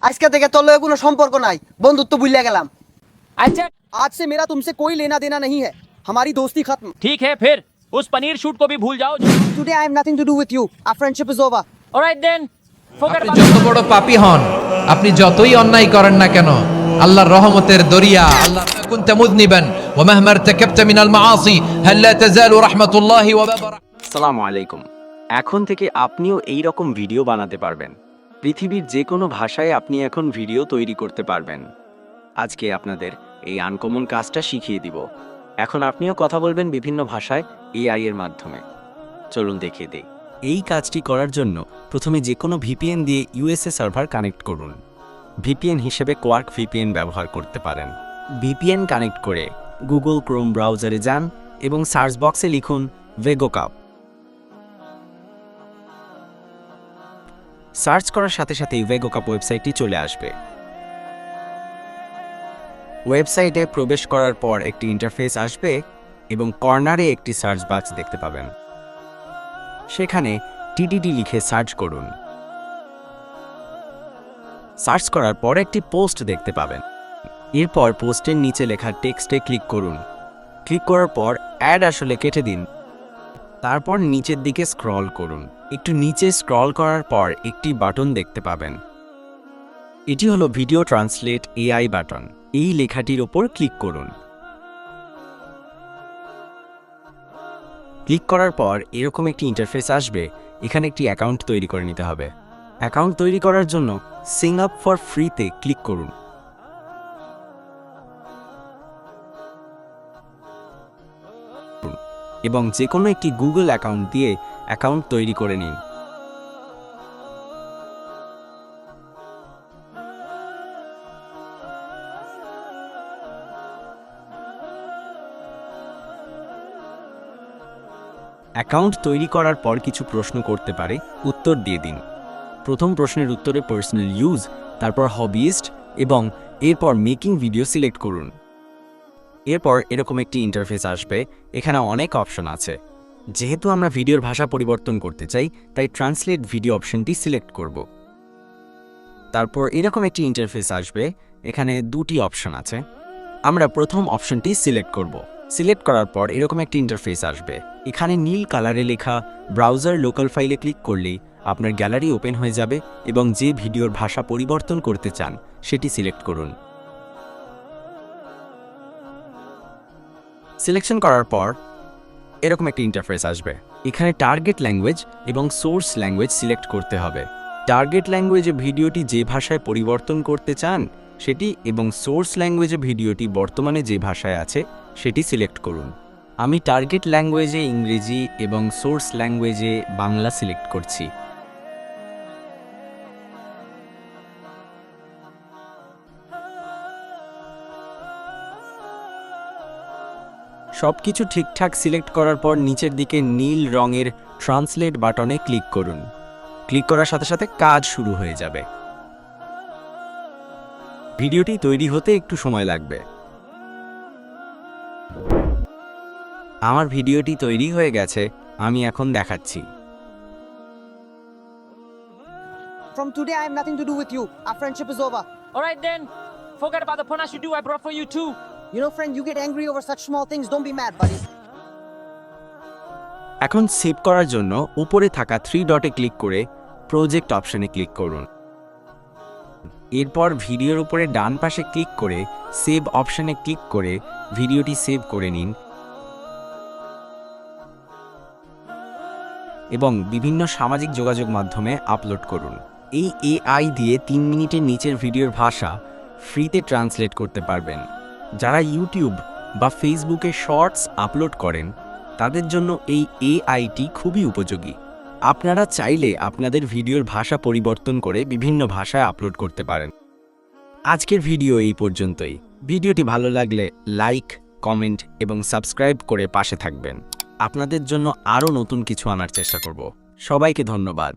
আজকে থেকে তোর লগে কোনো সম্পর্ক নাই, বন্ধুত্ব ভুলে গেলাম। अच्छा आज से मेरा तुमसे कोई लेना देना नहीं है, हमारी दोस्ती खत्म। ठीक है, फिर उस पनीर शूट को भी भूल जाओ। Today I have nothing to do with you. Our friendship is over. Alright then, forget আপনি about যত it. বড় পাপী হন, আপনি যতই অন্যায় করেন না কেন, আল্লাহর রহমতের দরিয়া, আল্লাহ কুনতা মুযনিবান ওয়া মাহমা ইরতাকাবতা মিনাল মাআসি হাল লা তাযালু রাহমাতুল্লাহি ওয়া বারাকাতুহু। আসসালামু আলাইকুম। এখন থেকে আপনিও এই রকম ভিডিও বানাতে পারবেন। পৃথিবীর যে কোনো ভাষায় আপনি এখন ভিডিও তৈরি করতে পারবেন। আজকে আপনাদের এই আনকমন কাজটা শিখিয়ে দিব। এখন আপনিও কথা বলবেন বিভিন্ন ভাষায় এআই এর মাধ্যমে। চলুন দেখিয়ে দেই। এই কাজটি করার জন্য প্রথমে যে কোনো ভিপিএন দিয়ে ইউএসএ সার্ভার কানেক্ট করুন। ভিপিএন হিসেবে কোয়ার্ক ভিপিএন ব্যবহার করতে পারেন। ভিপিএন কানেক্ট করে গুগল ক্রোম ব্রাউজারে যান এবং সার্চ বক্সে লিখুন ভেগোকাপ। সার্চ করার সাথে সাথেই ভেগোকাপ ওয়েবসাইটটি চলে আসবে। ওয়েবসাইটে প্রবেশ করার পর একটি ইন্টারফেস আসবে এবং কর্নারে একটি সার্চ বক্স দেখতে পাবেন। সেখানে টিটিডি লিখে সার্চ করুন। সার্চ করার পর একটি পোস্ট দেখতে পাবেন। এরপর পোস্টের নিচে লেখা টেক্সটে ক্লিক করুন। ক্লিক করার পর অ্যাড আসলে কেটে দিন। তারপর নিচের দিকে স্ক্রল করুন। একটু নিচে স্ক্রল করার পর একটি বাটন দেখতে পাবেন। এটি হলো ভিডিও ট্রান্সলেট এআই বাটন। এই লেখাটির ওপর ক্লিক করুন। ক্লিক করার পর এরকম একটি ইন্টারফেস আসবে। এখানে একটি অ্যাকাউন্ট তৈরি করে নিতে হবে। অ্যাকাউন্ট তৈরি করার জন্য সিং আপ ফর ফ্রিতে ক্লিক করুন। এবং যে কোনো একটি গুগল অ্যাকাউন্ট দিয়ে অ্যাকাউন্ট তৈরি করে নিন। অ্যাকাউন্ট তৈরি করার পর কিছু প্রশ্ন করতে পারে, উত্তর দিয়ে দিন। প্রথম প্রশ্নের উত্তরে পার্সোনাল ইউজ, তারপর হবিস্ট এবং এরপর মেকিং ভিডিও সিলেক্ট করুন। এরপর এরকম একটি ইন্টারফেস আসবে। এখানে অনেক অপশন আছে। যেহেতু আমরা ভিডিওর ভাষা পরিবর্তন করতে চাই, তাই ট্রান্সলেট ভিডিও অপশনটি সিলেক্ট করব। তারপর এরকম একটি ইন্টারফেস আসবে। এখানে দুটি অপশন আছে। আমরা প্রথম অপশনটি সিলেক্ট করব। সিলেক্ট করার পর এরকম একটি ইন্টারফেস আসবে। এখানে নীল কালারে লেখা ব্রাউজার লোকাল ফাইলে ক্লিক করলেই আপনার গ্যালারি ওপেন হয়ে যাবে এবং যে ভিডিওর ভাষা পরিবর্তন করতে চান সেটি সিলেক্ট করুন। সিলেকশন করার পর এরকম একটি ইন্টারফেস আসবে। এখানে টার্গেট ল্যাঙ্গুয়েজ এবং সোর্স ল্যাঙ্গুয়েজ সিলেক্ট করতে হবে। টার্গেট ল্যাঙ্গুয়েজে ভিডিওটি যে ভাষায় পরিবর্তন করতে চান সেটি এবং সোর্স ল্যাঙ্গুয়েজে ভিডিওটি বর্তমানে যে ভাষায় আছে সেটি সিলেক্ট করুন। আমি টার্গেট ল্যাঙ্গুয়েজে ইংরেজি এবং সোর্স ল্যাঙ্গুয়েজে বাংলা সিলেক্ট করছি। সবকিছু ঠিকঠাক সিলেক্ট করার পর নিচের দিকে নীল রঙের ট্রান্সলেট বাটনে ক্লিক করুন। ক্লিক করার সাথে সাথে কাজ শুরু হয়ে যাবে। ভিডিওটি তৈরি হতে একটু সময় লাগবে। আমার ভিডিওটি তৈরি হয়ে গেছে, আমি এখন দেখাচ্ছি। From today I have nothing to do with you. Our friendship is over. Alright then, forget about the panache you do I brought for you too. You know friend, you get angry over such small things. Don't be mad, buddy. এখন save করার জন্য উপরে থাকা 3 ডটে click করে project অপশনে click করুন। এরপর ভিডিওর উপরে ডান পাশে ক্লিক করে সেভ অপশনে ক্লিক করে ভিডিওটি সেভ করে নিন এবং বিভিন্ন সামাজিক যোগাযোগ মাধ্যমে আপলোড করুন। এই এআই দিয়ে 3 মিনিটের নিচের ভিডিওর ভাষা ফ্রিতে ট্রান্সলেট করতে পারবেন। যারা ইউটিউব বা ফেসবুকে শর্টস আপলোড করেন তাদের জন্য এই এআইটি খুবই উপযোগী। আপনারা চাইলে আপনাদের ভিডিওর ভাষা পরিবর্তন করে বিভিন্ন ভাষায় আপলোড করতে পারেন। আজকের ভিডিও এই পর্যন্তই। ভিডিওটি ভালো লাগলে লাইক, কমেন্ট এবং সাবস্ক্রাইব করে পাশে থাকবেন। আপনাদের জন্য আরও নতুন কিছু আনার চেষ্টা করব। সবাইকে ধন্যবাদ।